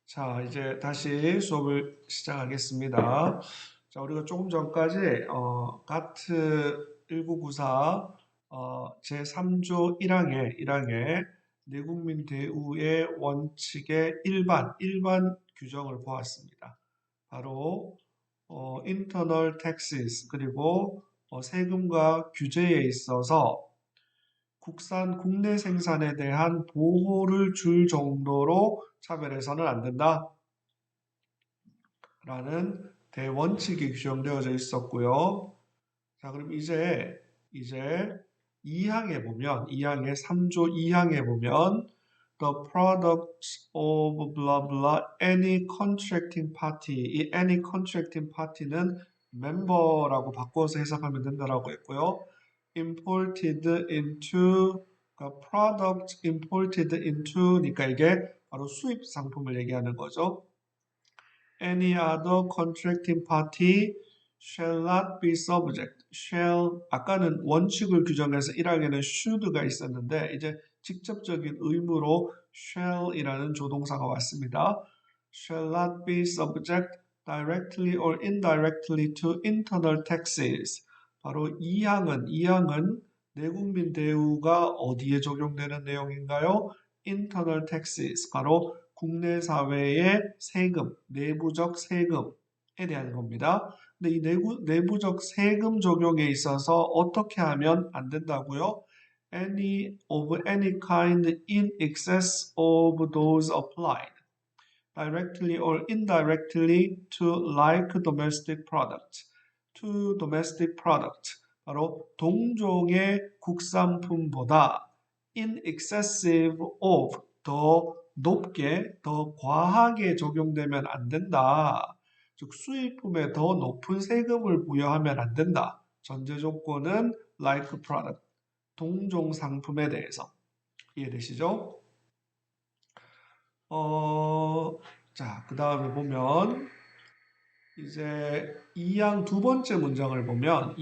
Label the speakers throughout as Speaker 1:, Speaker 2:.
Speaker 1: 자, 이제 다시 수업을 시작하겠습니다. 자, 우리가 조금 전까지 가트 1994 제3조 1항의 내국민 대우의 원칙의 일반 규정을 보았습니다. 바로 internal taxes 그리고 세금과 규제에 있어서 국내 생산에 대한 보호를 줄 정도로 차별해서는 안 된다. 라는 대원칙이 규정되어져 있었고요. 자, 그럼 이제 2항에 보면, 2항의 3조 2항에 보면, the products of blah blah any contracting party. 이 any contracting party는 member라고 바꿔서 해석하면 된다라고 했고요. imported into, 그러니까 product imported into니까 이게 바로 수입 상품을 얘기하는 거죠. Any other contracting party shall not be subject. shall 아까는 원칙을 규정해서 1항에는 should가 있었는데 이제 직접적인 의무로 shall이라는 조동사가 왔습니다. shall not be subject directly or indirectly to internal taxes. 바로 2항은 내국민 대우가 어디에 적용되는 내용인가요? internal taxes. 바로 국내 사회의 세금, 내부적 세금에 대한 겁니다. 근데 이 내부적 세금 적용에 있어서 어떻게 하면 안 된다고요? Any kind in excess of those applied, directly or indirectly to like domestic product, to domestic product. 바로 동종의 국산품보다 in excessive of 더 높게, 더 과하게 적용되면 안 된다. 즉 수입품에 더 높은 세금을 부여하면 안 된다. 전제 조건은 like product, 동종 상품에 대해서. 이해되시죠? 자, 그 다음에 보면 이제 2항 두 번째 문장을 보면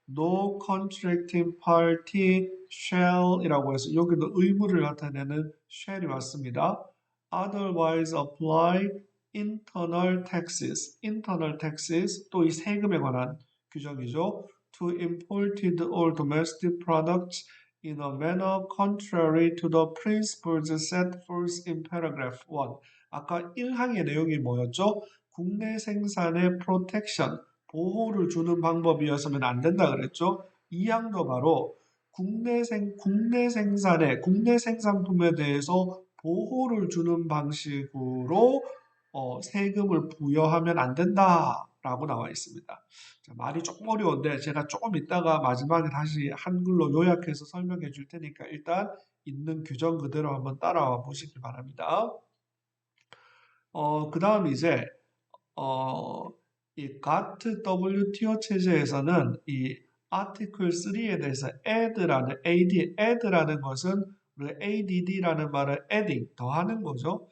Speaker 1: No contracting party shall 이라고 해서 여기도 의무를 나타내는 shall이 왔습니다. Otherwise apply internal taxes. internal taxes 또 이 세금에 관한 규정이죠. To imported or domestic products in a manner contrary to the principles set forth in paragraph 1. 아까 1항의 내용이 뭐였죠? 국내 생산의 protection, 보호를 주는 방법이었으면 안 된다 그랬죠. 이 항도 바로 국내 생산품에 대해서 보호를 주는 방식으로 세금을 부여하면 안 된다라고 나와 있습니다. 자, 말이 조금 어려운데 제가 조금 이따가 마지막에 다시 한글로 요약해서 설명해 줄 테니까 일단 있는 규정 그대로 한번 따라와 보시기 바랍니다. 그 다음 이제 어, 이 GATT WTO 체제에서는 이 아티클 3에 대해서 add라는 것은 우리 add라는 말은 adding, 더하는 거죠.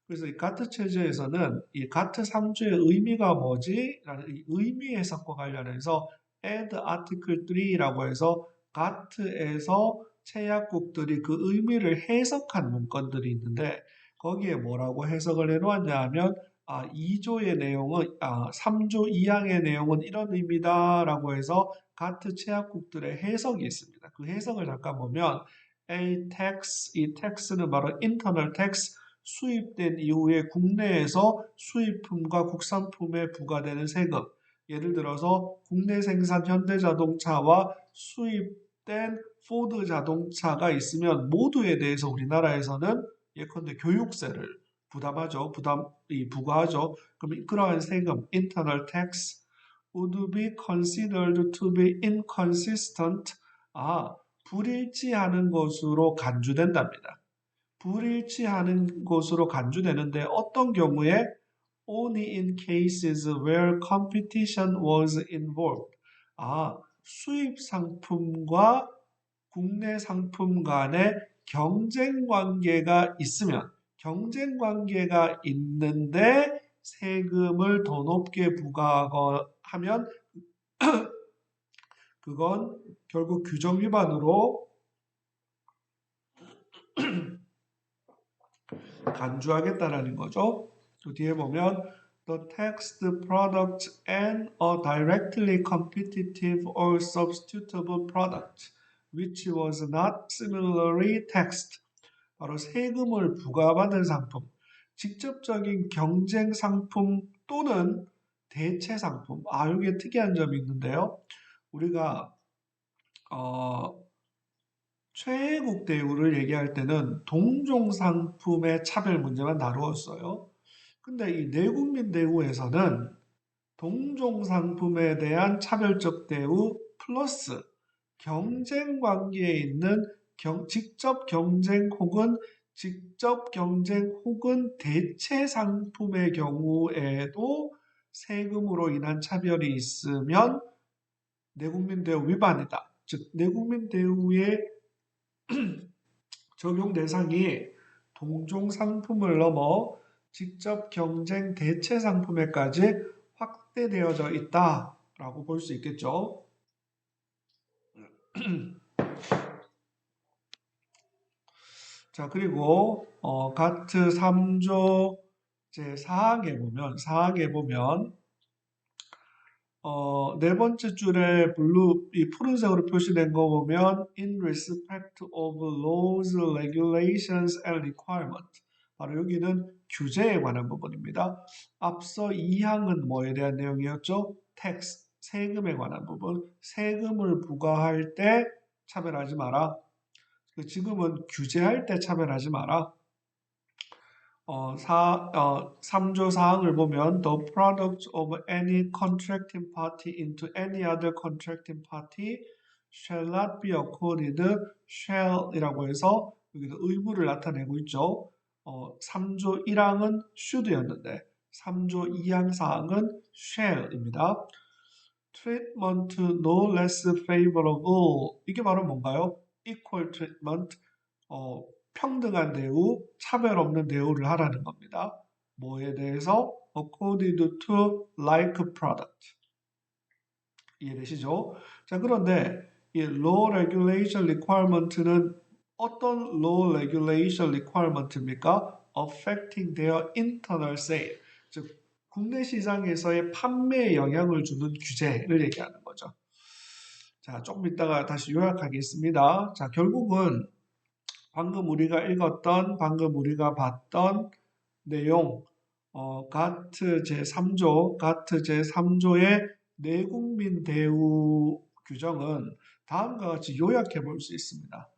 Speaker 1: 그래서 이 가트 체제에서는 이 가트 3조의 의미가 뭐지? 라는 이 의미 해석과 관련해서 add article 3라고 해서 가트에서 체약국들이 그 의미를 해석한 문건들이 있는데 거기에 뭐라고 해석을 해놓았냐 하면 2조의 내용은 3조 2항의 내용은 이런 의미다라고 해서 가트 체약국들의 해석이 있습니다. 그 해석을 잠깐 보면 이 tax는 바로 internal tax, 수입된 이후에 국내에서 수입품과 국산품에 부과되는 세금. 예를 들어서 국내 생산 현대자동차와 수입된 포드 자동차가 있으면 모두에 대해서 우리나라에서는 예컨대 교육세를 부과하죠. 그럼 그러한 세금, internal tax would be considered to be inconsistent. 불일치하는 것으로 간주된답니다. 불일치하는 것으로 간주되는데 어떤 경우에 only in cases where competition was involved. 수입 상품과 국내 상품 간의 경쟁 관계가 있으면 경쟁 관계가 있는데 세금을 더 높게 부과하면 그건 결국 규정 위반으로 간주하겠다라는 거죠. 또 뒤에 보면 the taxed product and a directly competitive or substitutable product which was not similarly taxed. 바로 세금을 부과받은 상품, 직접적인 경쟁 상품 또는 대체 상품. 이게 특이한 점이 있는데요. 우리가 최애국 대우를 얘기할 때는 동종 상품의 차별 문제만 다루었어요. 근데 이 내국민 대우에서는 동종 상품에 대한 차별적 대우 플러스 경쟁 관계에 있는 직접 경쟁 혹은 대체 상품의 경우에도 세금으로 인한 차별이 있으면 내국민 대우 위반이다. 즉 내국민 대우의 적용 대상이 동종 상품을 넘어 직접 경쟁 대체 상품에까지 확대되어져 있다라고 볼 수 있겠죠. 자, 그리고 가트 3조 제4항에 보면 네 번째 줄에 이 푸른색으로 표시된 거 보면 in respect of laws, regulations and requirements. 바로 여기는 규제에 관한 부분입니다. 앞서 2항은 뭐에 대한 내용이었죠? tax, 세금에 관한 부분. 세금을 부과할 때 차별하지 마라. 지금은 규제할 때 차별하지 마라. 3조 사항을 보면 the product of any contracting party into any other contracting party shall not be accorded shall이라고 해서 여기도 의무를 나타내고 있죠. 3조 1항은 should였는데 3조 2항 사항은 shall입니다. treatment no less favorable 이게 바로 뭔가요? equal treatment 평등한 대우, 차별 없는 대우를 하라는 겁니다. 뭐에 대해서? according to like product. 이해되시죠? 자, 그런데 이 law regulation requirement는 어떤 law regulation requirement입니까? affecting their internal sale. 즉, 국내 시장에서의 판매에 영향을 주는 규제를 얘기하는 거죠. 자, 조금 이따가 다시 요약하겠습니다. 자, 결국은 방금 우리가 봤던 내용, 가트 제3조의 내국민 대우 규정은 다음과 같이 요약해 볼 수 있습니다.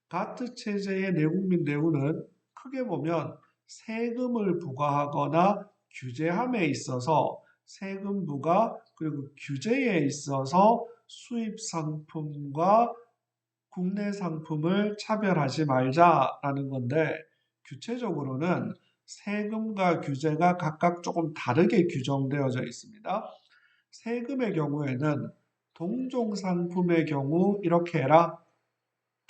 Speaker 1: 가트 체제의 내국민 대우는 크게 보면 세금을 부과하거나 규제함에 있어서 세금 부과 그리고 규제에 있어서 수입 상품과 국내 상품을 차별하지 말자라는 건데 구체적으로는 세금과 규제가 각각 조금 다르게 규정되어져 있습니다. 세금의 경우에는 동종 상품의 경우 이렇게 해라.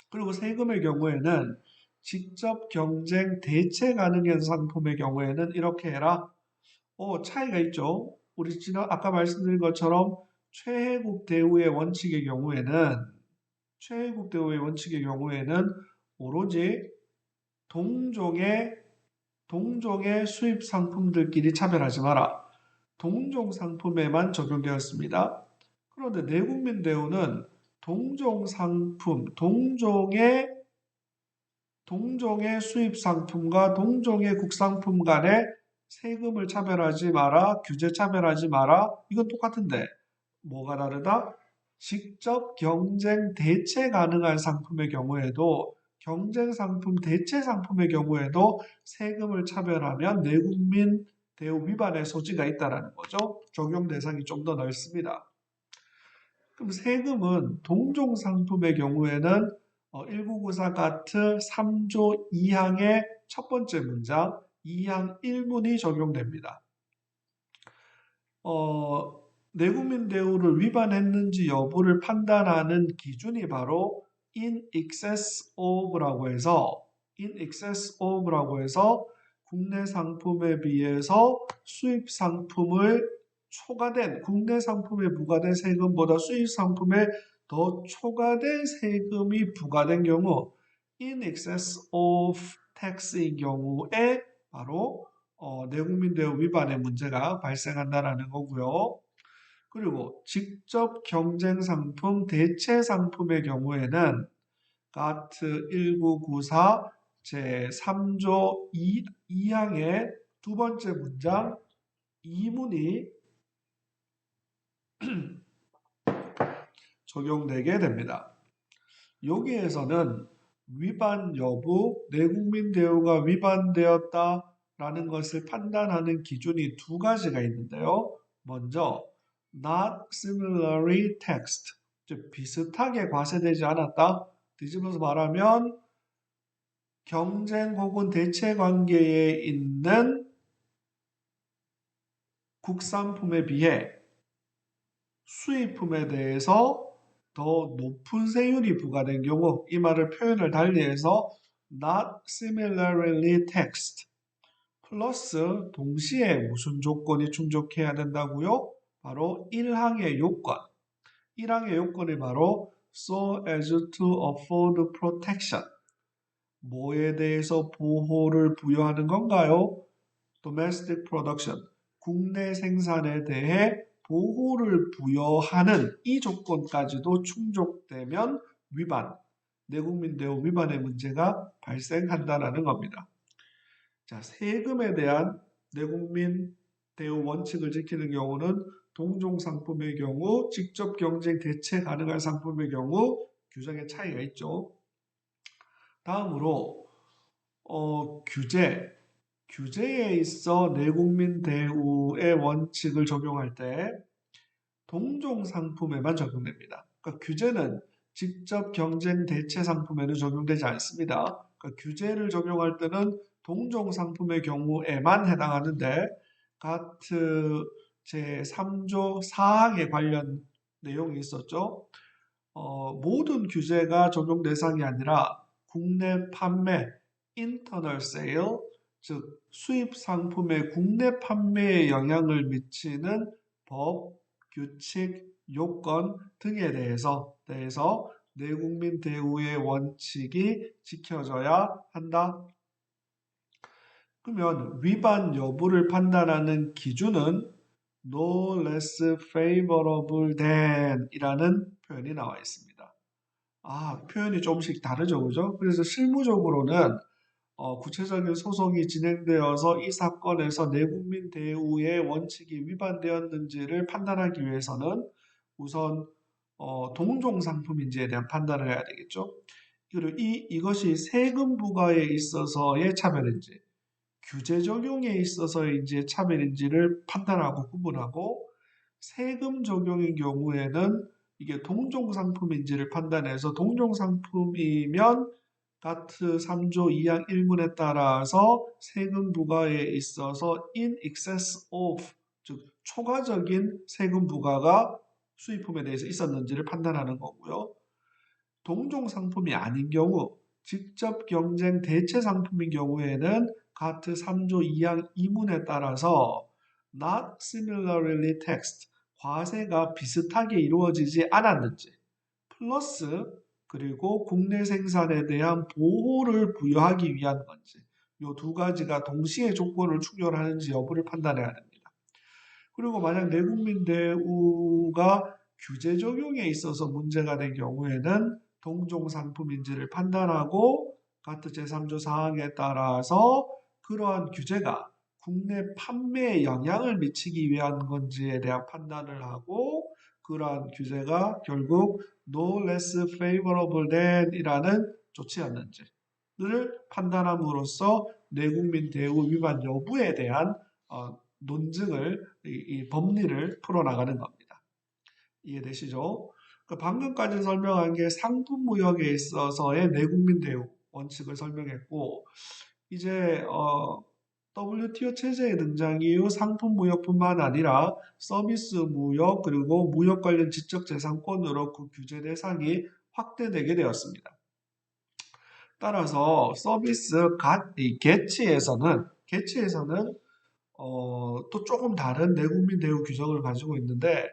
Speaker 1: 그리고 세금의 경우에는 직접 경쟁 대체 가능한 상품의 경우에는 이렇게 해라. 차이가 있죠. 우리 아까 말씀드린 것처럼 최혜국 대우의 원칙의 경우에는 오로지 동종의 수입 상품들끼리 차별하지 마라. 동종 상품에만 적용되었습니다. 그런데 내국민 대우는 동종 상품, 동종의 수입 상품과 동종의 국상품 간에 세금을 차별하지 마라, 규제 차별하지 마라. 이건 똑같은데 뭐가 다르다? 직접 경쟁 대체 가능한 상품의 경우에도 경쟁 상품 대체 상품의 경우에도 세금을 차별하면 내국민 대우 위반의 소지가 있다는 거죠. 적용 대상이 좀 더 넓습니다. 그럼 세금은 동종 상품의 경우에는 1994 가트 3조 2항의 첫 번째 문장 2항 1문이 적용됩니다. 내국민 대우를 위반했는지 여부를 판단하는 기준이 바로 in excess of라고 해서 국내 상품에 비해서 수입 상품을 초과된 국내 상품에 부과된 세금보다 수입 상품에 더 초과된 세금이 부과된 경우 in excess of tax인 경우에 바로 내국민 대우 위반의 문제가 발생한다라는 거고요. 그리고 직접 경쟁 상품, 대체 상품의 경우에는 가트 1994 제3조 2항의 두 번째 문장 2문이 적용되게 됩니다. 여기에서는 위반 여부, 내국민 대우가 위반되었다라는 것을 판단하는 기준이 두 가지가 있는데요. 먼저 not similarly taxed, 즉 비슷하게 과세되지 않았다. 뒤집어서 말하면 경쟁 혹은 대체 관계에 있는 국산품에 비해 수입품에 대해서 더 높은 세율이 부과된 경우, 이 말을 표현을 달리해서 not similarly taxed 플러스 동시에 무슨 조건이 충족해야 된다고요? 바로 1항의 요건. 1항의 요건이 바로 so as to afford protection. 뭐에 대해서 보호를 부여하는 건가요? domestic production. 국내 생산에 대해 보호를 부여하는 이 조건까지도 충족되면 위반, 내국민 대우 위반의 문제가 발생한다는 겁니다. 자, 세금에 대한 내국민 대우 원칙을 지키는 경우는 동종 상품의 경우, 직접 경쟁 대체 가능한 상품의 경우 규정의 차이가 있죠. 다음으로 규제에 있어 내국민 대우의 원칙을 적용할 때 동종 상품에만 적용됩니다. 그러니까 규제는 직접 경쟁 대체 상품에는 적용되지 않습니다. 그러니까 규제를 적용할 때는 동종 상품의 경우에만 해당하는데 가트 제3조 4항에 관련 내용이 있었죠. 모든 규제가 적용 대상이 아니라 국내 판매, internal sale, 즉 수입 상품의 국내 판매에 영향을 미치는 법, 규칙, 요건 등에 대해서 내국민 대우의 원칙이 지켜져야 한다. 그러면 위반 여부를 판단하는 기준은 no less favorable than 이라는 표현이 나와 있습니다. 표현이 조금씩 다르죠, 그죠? 그래서 실무적으로는 구체적인 소송이 진행되어서 이 사건에서 내국민 대우의 원칙이 위반되었는지를 판단하기 위해서는 우선 동종 상품인지에 대한 판단을 해야 되겠죠. 그리고 이것이 세금 부과에 있어서의 차별인지, 규제 적용에 있어서의 이제 차별인지를 판단하고 구분하고, 세금 적용인 경우에는 이게 동종 상품인지를 판단해서 동종 상품이면 가트 3조 2항 1문에 따라서 세금 부과에 있어서 in excess of, 즉 초과적인 세금 부과가 수입품에 대해서 있었는지를 판단하는 거고요. 동종 상품이 아닌 경우, 직접 경쟁 대체 상품인 경우에는 가트 3조 2항 2문에 따라서 not similarly taxed, 과세가 비슷하게 이루어지지 않았는지, 플러스 그리고 국내 생산에 대한 보호를 부여하기 위한 건지, 이 두 가지가 동시에 조건을 충족하는지 여부를 판단해야 됩니다. 그리고 만약 내국민 대우가 규제 적용에 있어서 문제가 된 경우에는 동종 상품인지를 판단하고 가트 제3조 사항에 따라서 그러한 규제가 국내 판매에 영향을 미치기 위한 건지에 대한 판단을 하고, 그러한 규제가 결국 no less favorable than 이라는 조치였는지를 판단함으로써 내국민 대우 위반 여부에 대한 논증을, 이 법리를 풀어나가는 겁니다. 이해되시죠? 방금까지 설명한 게 상품무역에 있어서의 내국민 대우 원칙을 설명했고, 이제 WTO 체제의 등장 이후 상품무역뿐만 아니라 서비스무역 그리고 무역 관련 지적재산권으로 그 규제 대상이 확대되게 되었습니다. 따라서 개치에서는 또 조금 다른 내국민 대우 규정을 가지고 있는데,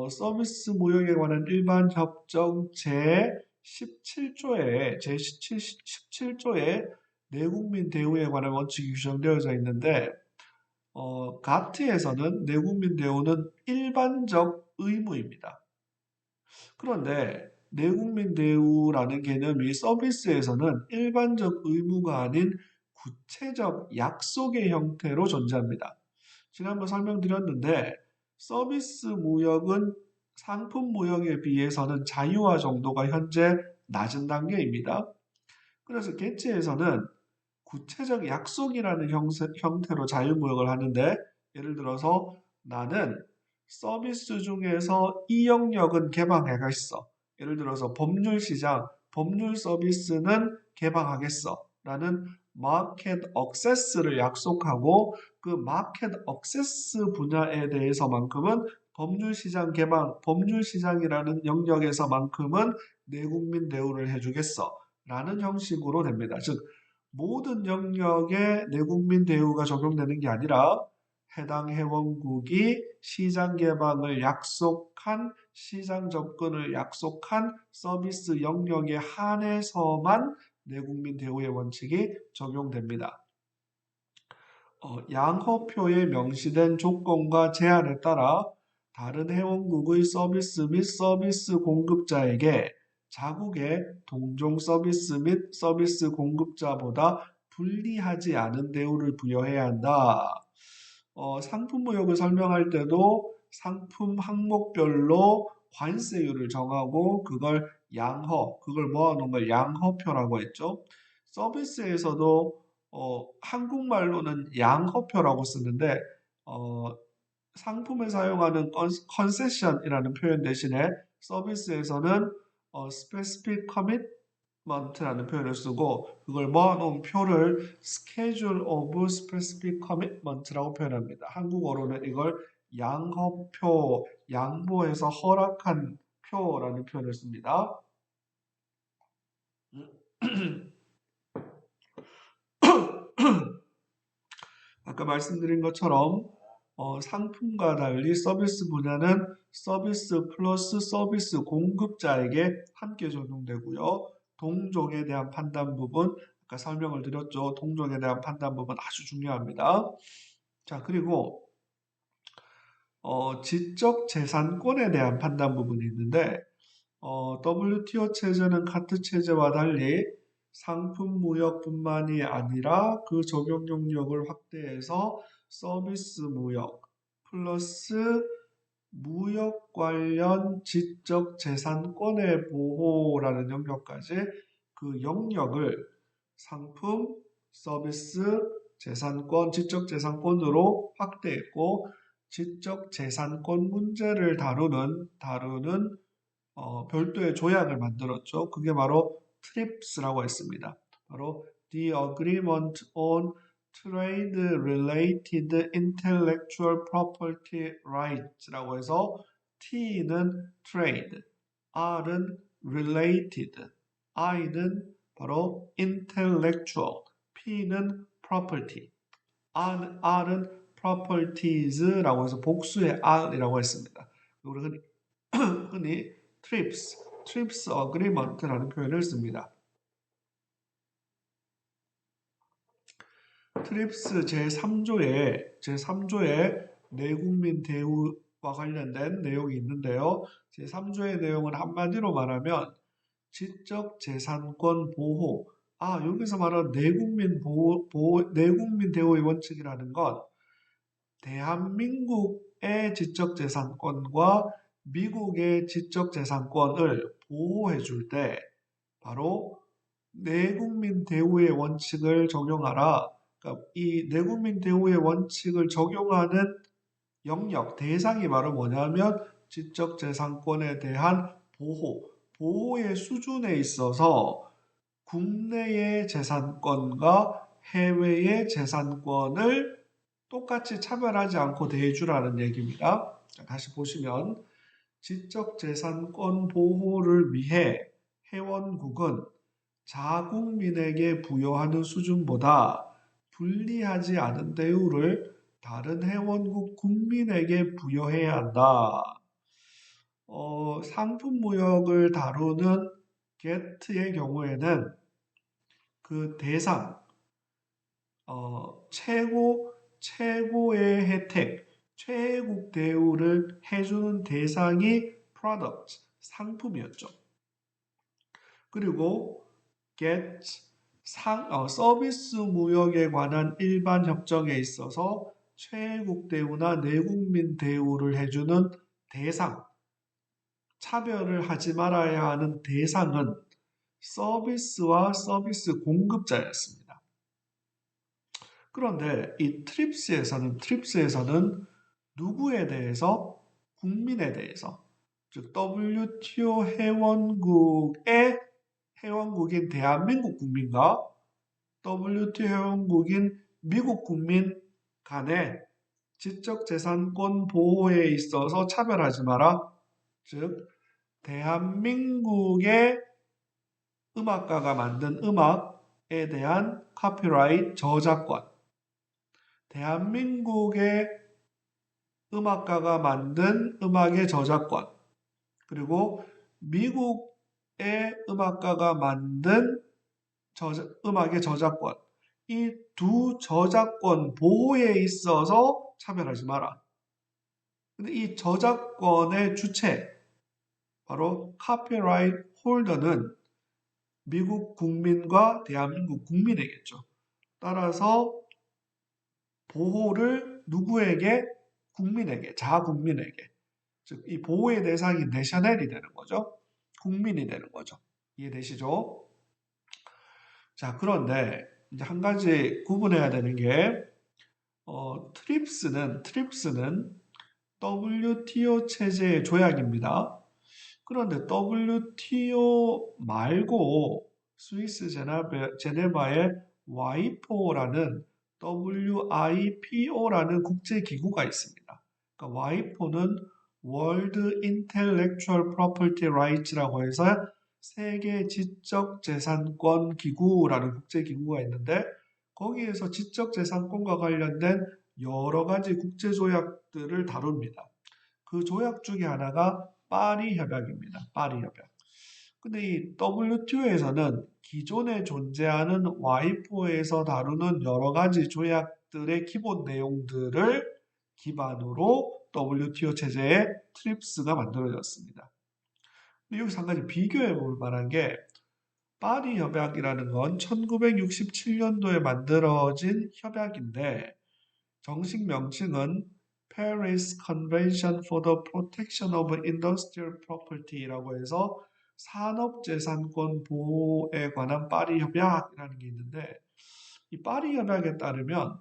Speaker 1: 서비스 무역에 관한 일반 협정 제17조에 내국민 대우에 관한 원칙이 규정되어져 있는데 가트에서는 내국민 대우는 일반적 의무입니다. 그런데 내국민 대우라는 개념이 서비스에서는 일반적 의무가 아닌 구체적 약속의 형태로 존재합니다. 지난번 설명드렸는데 서비스 무역은 상품 무역에 비해서는 자유화 정도가 현재 낮은 단계입니다. 그래서 개체에서는 구체적 약속이라는 형태로 자유무역을 하는데 예를 들어서 나는 서비스 중에서 이 영역은 개방하겠어. 예를 들어서 법률 시장, 법률 서비스는 개방하겠어. 라는 마켓 억세스를 약속하고 그 마켓 억세스 분야에 대해서만큼은 법률 시장 개방, 법률 시장이라는 영역에서만큼은 내국민 대우를 해주겠어. 라는 형식으로 됩니다. 즉, 모든 영역에 내국민 대우가 적용되는 게 아니라 해당 회원국이 시장 개방을 약속한 시장 접근을 약속한 서비스 영역에 한해서만 내국민 대우의 원칙이 적용됩니다. 양호표에 명시된 조건과 제한에 따라 다른 회원국의 서비스 및 서비스 공급자에게 자국의 동종 서비스 및 서비스 공급자보다 불리하지 않은 대우를 부여해야 한다. 상품 무역을 설명할 때도 상품 항목별로 관세율을 정하고 그걸 그걸 모아놓은 걸 양허표라고 했죠. 서비스에서도 한국말로는 양허표라고 쓰는데 상품에 사용하는 컨세션이라는 표현 대신에 서비스에서는 specific commitment라는 표현을 쓰고 그걸 모아놓은 표를 schedule of specific commitment라고 표현합니다. 한국어로는 이걸 양허표, 양보해서 허락한 표라는 표현을 씁니다. 아까 말씀드린 것처럼 상품과 달리 서비스 분야는 서비스 플러스 서비스 공급자에게 함께 적용되고요. 동종에 대한 판단 부분, 아까 설명을 드렸죠. 동종에 대한 판단 부분 아주 중요합니다. 자, 그리고 지적 재산권에 대한 판단 부분이 있는데 WTO 체제는 카트 체제와 달리 상품 무역뿐만이 아니라 그 적용 영역을 확대해서 서비스 무역 플러스 무역 관련 지적 재산권의 보호라는 영역까지 그 영역을 상품, 서비스, 재산권, 지적 재산권으로 확대했고 지적 재산권 문제를 다루는 별도의 조약을 만들었죠. 그게 바로 TRIPS라고 했습니다. 바로 The Agreement on Trade Related Intellectual Property Rights라고 해서 T는 Trade, R은 Related, I는 바로 Intellectual, P는 Property, R은 Properties라고 해서 복수의 R이라고 했습니다. 우리 흔히 TRIPS Agreement라는 표현을 씁니다. TRIPS 제3조에 내국민 대우와 관련된 내용이 있는데요. 제3조의 내용은 한마디로 말하면 지적 재산권 보호. 여기서 말하는 내국민 대우의 원칙이라는 건 대한민국의 지적 재산권과 미국의 지적 재산권을 보호해 줄 때 바로 내국민 대우의 원칙을 적용하라. 그러니까 이 내국민 대우의 원칙을 적용하는 영역, 대상이 바로 뭐냐면 지적 재산권에 대한 보호의 수준에 있어서 국내의 재산권과 해외의 재산권을 똑같이 차별하지 않고 대해주라는 얘기입니다. 다시 보시면 지적재산권 보호를 위해 회원국은 자국민에게 부여하는 수준보다 불리하지 않은 대우를 다른 회원국 국민에게 부여해야 한다. 상품 무역을 다루는 게트의 경우에는 그 대상, 최고의 혜택, 최애국 대우를 해주는 대상이 product, 상품이었죠. 그리고 get, 서비스 무역에 관한 일반 협정에 있어서 최애국 대우나 내국민 대우를 해주는 대상, 차별을 하지 말아야 하는 대상은 서비스와 서비스 공급자였습니다. 그런데 이 트립스에서는 누구에 대해서? 국민에 대해서, 즉 WTO 회원국인 대한민국 국민과 WTO 회원국인 미국 국민 간의 지적재산권 보호에 있어서 차별하지 마라. 즉 대한민국의 음악가가 만든 음악에 대한 카피라이트 저작권, 대한민국의 음악가가 만든 음악의 저작권, 그리고 미국의 음악가가 만든 음악의 저작권, 이 두 저작권 보호에 있어서 차별하지 마라. 근데 이 저작권의 주체, 바로 카피라이트 홀더는 미국 국민과 대한민국 국민에겠죠. 따라서 보호를 누구에게? 국민에게, 자국민에게. 즉, 이 보호의 대상이 내셔널이 되는 거죠. 국민이 되는 거죠. 이해되시죠? 자, 그런데 이제 한 가지 구분해야 되는 게, 트립스는 WTO 체제의 조약입니다. 그런데 WTO 말고 스위스 제네바의 WIPO라는 WIPO라는 국제기구가 있습니다. 그러니까 WIPO는 World Intellectual Property Rights라고 해서 세계 지적재산권 기구라는 국제기구가 있는데 거기에서 지적재산권과 관련된 여러 가지 국제조약들을 다룹니다. 그 조약 중에 하나가 파리 협약입니다. 파리 협약. 근데 이 WTO에서는 기존에 존재하는 와이포에서 다루는 여러 가지 조약들의 기본 내용들을 기반으로 WTO 체제의 트립스가 만들어졌습니다. 근데 여기서 한 가지 비교해 볼 만한 게 파리 협약이라는 건 1967년도에 만들어진 협약인데 정식 명칭은 Paris Convention for the Protection of Industrial Property라고 해서 산업재산권 보호에 관한 파리 협약이라는 게 있는데 이 파리 협약에 따르면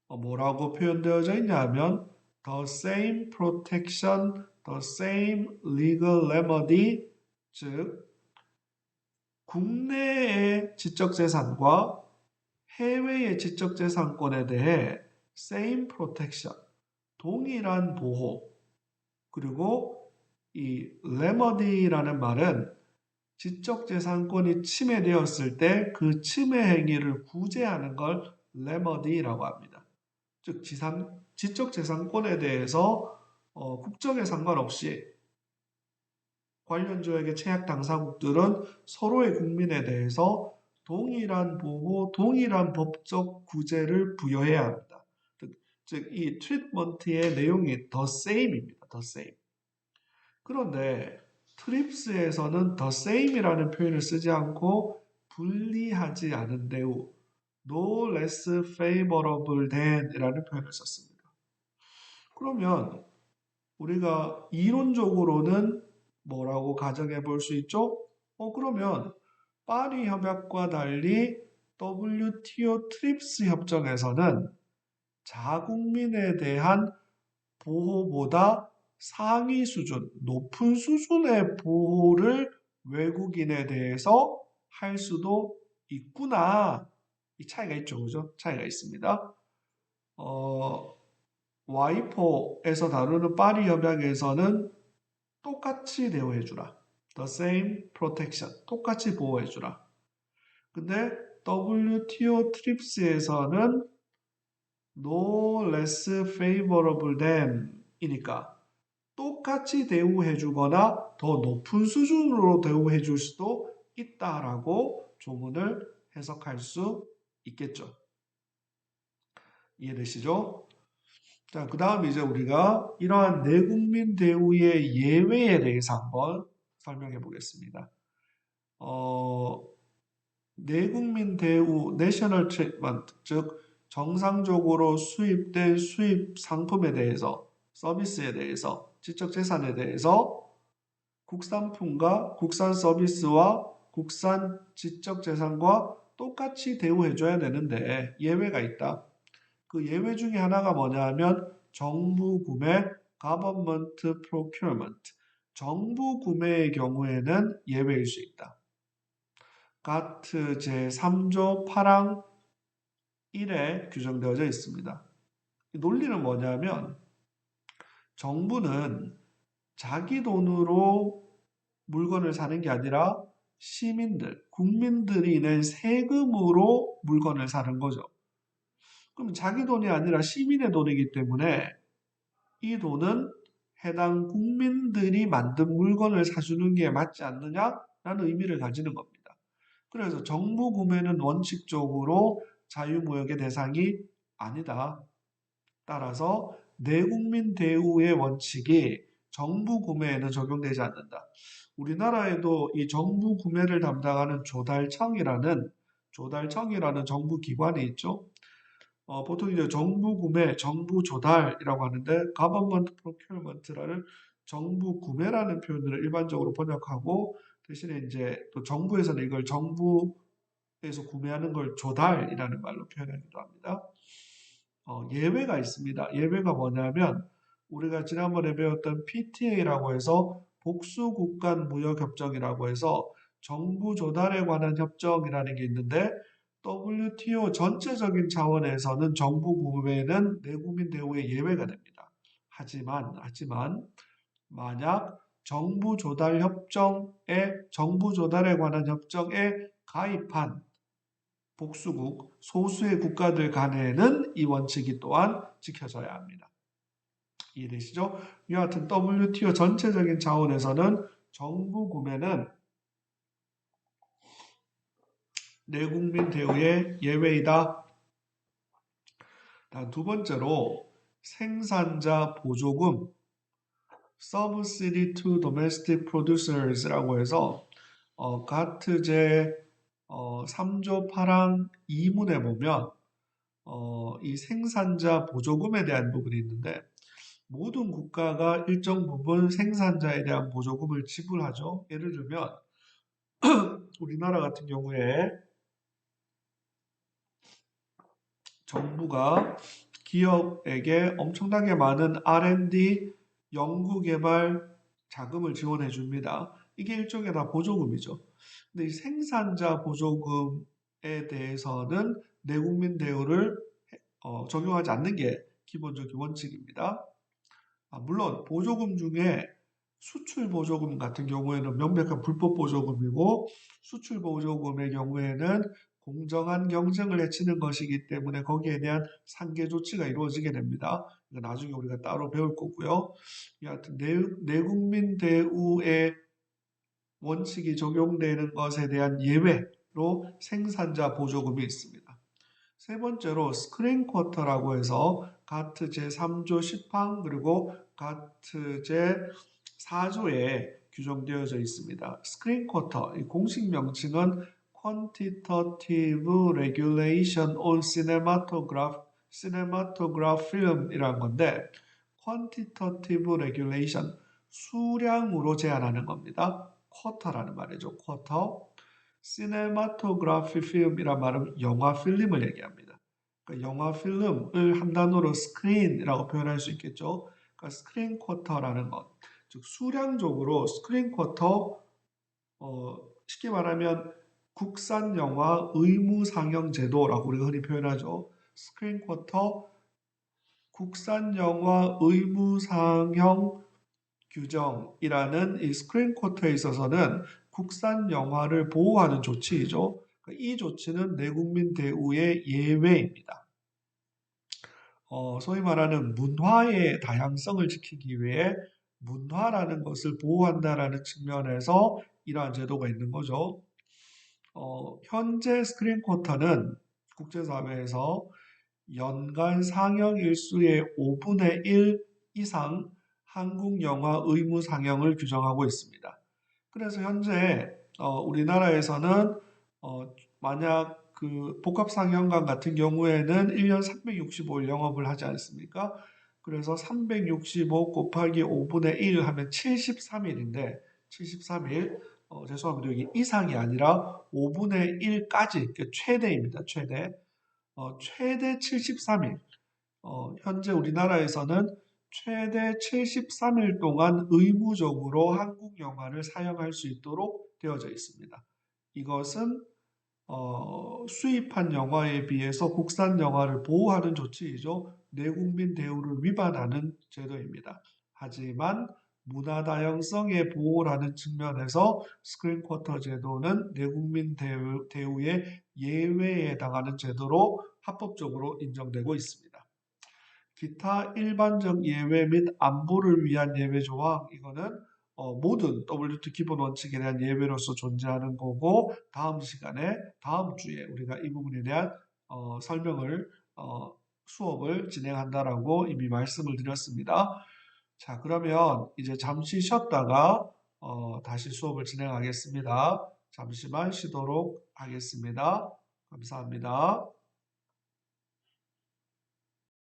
Speaker 1: 뭐라고 표현되어져 있냐 하면 the same protection, the same legal remedy, 즉 국내의 지적재산과 해외의 지적재산권에 대해 same protection, 동일한 보호, 그리고 이 remedy라는 말은 지적재산권이 침해되었을 때 그 침해 행위를 구제하는 걸 remedy라고 합니다. 즉 지적재산권에 대해서 국적에 상관없이 관련 조약의 채약 당사국들은 서로의 국민에 대해서 동일한 보호, 동일한 법적 구제를 부여해야 합니다. 즉, 이 트리트먼트의 내용이 the same입니다. the same. 그런데 트립스에서는 the same이라는 표현을 쓰지 않고 불리하지 않은 대우, no less favorable than 이라는 표현을 썼습니다. 그러면 우리가 이론적으로는 뭐라고 가정해 볼 수 있죠? 그러면 파리 협약과 달리 WTO 트립스 협정에서는 자국민에 대한 보호보다 상위 수준, 높은 수준의 보호를 외국인에 대해서 할 수도 있구나. 이 차이가 있죠, 그죠? 차이가 있습니다. 와이포에서 다루는 파리 협약에서는 똑같이 대우해주라. The same protection. 똑같이 보호해주라. 근데 WTO TRIPS에서는 no less favorable than 이니까 똑같이 대우해주거나 더 높은 수준으로 대우해줄 수도 있다라고 조문을 해석할 수 있겠죠. 이해되시죠? 자, 그 다음 이제 우리가 이러한 내국민 대우의 예외에 대해서 한번 설명해 보겠습니다. 내국민 대우, 내셔널 트리트먼트, 즉 정상적으로 수입된 수입 상품에 대해서, 서비스에 대해서, 지적 재산에 대해서 국산품과 국산 서비스와 국산 지적 재산과 똑같이 대우해줘야 되는데 예외가 있다. 그 예외 중에 하나가 뭐냐 하면 정부 구매, government procurement. 정부 구매의 경우에는 예외일 수 있다. 가트 제3조 8항 1에 규정되어져 있습니다. 이 논리는 뭐냐면 정부는 자기 돈으로 물건을 사는 게 아니라 시민들, 국민들이 낸 세금으로 물건을 사는 거죠. 그럼 자기 돈이 아니라 시민의 돈이기 때문에 이 돈은 해당 국민들이 만든 물건을 사주는 게 맞지 않느냐라는 의미를 가지는 겁니다. 그래서 정부 구매는 원칙적으로 자유무역의 대상이 아니다. 따라서 내국민 대우의 원칙이 정부 구매에는 적용되지 않는다. 우리나라에도 이 정부 구매를 담당하는 조달청이라는 정부 기관이 있죠. 보통 이제 정부 구매, 정부 조달이라고 하는데 government procurement라는 정부 구매라는 표현을 일반적으로 번역하고 대신에 이제 또 정부에서는 이걸 정부에서 구매하는 걸 조달이라는 말로 표현하기도 합니다. 예외가 있습니다. 예외가 뭐냐면 우리가 지난번에 배웠던 PTA라고 해서 복수국간 무역협정이라고 해서 정부 조달에 관한 협정이라는 게 있는데 WTO 전체적인 차원에서는 정부 구매는 내국민 대우의 예외가 됩니다. 하지만 만약 정부 조달 협정에 정부 조달에 관한 협정에 가입한 복수국, 소수의 국가들 간에는 이 원칙이 또한 지켜져야 합니다. 이해되시죠? 이와 같은 WTO 전체적인 차원에서는 정부 구매는 내국민 대우의 예외이다. 두 번째로 생산자 보조금 Subsidy to Domestic Producers라고 해서 가트 제 3조 8항 2문에 보면 이 생산자 보조금에 대한 부분이 있는데 모든 국가가 일정 부분 생산자에 대한 보조금을 지불하죠. 예를 들면 우리나라 같은 경우에 정부가 기업에게 엄청나게 많은 R&D 연구개발 자금을 지원해 줍니다. 이게 일종의 다 보조금이죠. 근데 이 생산자 보조금에 대해서는 내국민 대우를 적용하지 않는 게 기본적인 원칙입니다. 물론 보조금 중에 수출 보조금 같은 경우에는 명백한 불법 보조금이고 수출 보조금의 경우에는 공정한 경쟁을 해치는 것이기 때문에 거기에 대한 상계 조치가 이루어지게 됩니다. 이거 나중에 우리가 따로 배울 거고요. 여하튼 내국민 대우의 원칙이 적용되는 것에 대한 예외로 생산자 보조금이 있습니다. 세 번째로 스크린 쿼터라고 해서 가트 제3조 10항 그리고 가트 제4조에 규정되어져 있습니다. 스크린 쿼터, 이 공식 명칭은 Quantitative Regulation on Cinematograph Film이라는 건데 Quantitative Regulation, 수량으로 제한하는 겁니다. 쿼터라는 말이죠. 쿼터. 시네마토그래피 필름이란 말은 영화 필름을 얘기합니다. 그러니까 영화 필름을 한 단어로 스크린이라고 표현할 수 있겠죠. 그러니까 스크린 쿼터라는 것, 즉 수량적으로 스크린 쿼터, 쉽게 말하면 국산 영화 의무 상영 제도라고 우리가 흔히 표현하죠. 스크린 쿼터, 국산 영화 의무 상영 규정이라는 이 스크린 쿼터에 있어서는 국산 영화를 보호하는 조치이죠. 이 조치는 내국민 대우의 예외입니다. 소위 말하는 문화의 다양성을 지키기 위해 문화라는 것을 보호한다라는 측면에서 이러한 제도가 있는 거죠. 현재 스크린 쿼터는 국제사회에서 연간 상영 일수의 5분의 1 이상 한국 영화 의무 상영을 규정하고 있습니다. 그래서 현재 우리나라에서는 만약 그 복합상영관 같은 경우에는 1년 365일 영업을 하지 않습니까? 그래서 365 곱하기 5분의 1 하면 73일인데 73일 죄송합니다. 여기 이상이 아니라 5분의 1까지 최대입니다. 최대. 최대 73일. 현재 우리나라에서는 최대 73일 동안 의무적으로 한국 영화를 사용할 수 있도록 되어져 있습니다. 이것은 수입한 영화에 비해서 국산 영화를 보호하는 조치이죠. 내국민 대우를 위반하는 제도입니다. 하지만 문화 다양성의 보호라는 측면에서 스크린 쿼터 제도는 내국민 대우의 예외에 해당하는 제도로 합법적으로 인정되고 있습니다. 기타 일반적 예외 및 안보를 위한 예외 조항, 이거는 모든 WTO 기본 원칙에 대한 예외로서 존재하는 거고, 다음 시간에 다음 주에 우리가 이 부분에 대한 설명을 수업을 진행한다라고 이미 말씀을 드렸습니다. 자, 그러면 이제 잠시 쉬었다가 다시 수업을 진행하겠습니다. 잠시만 쉬도록 하겠습니다. 감사합니다.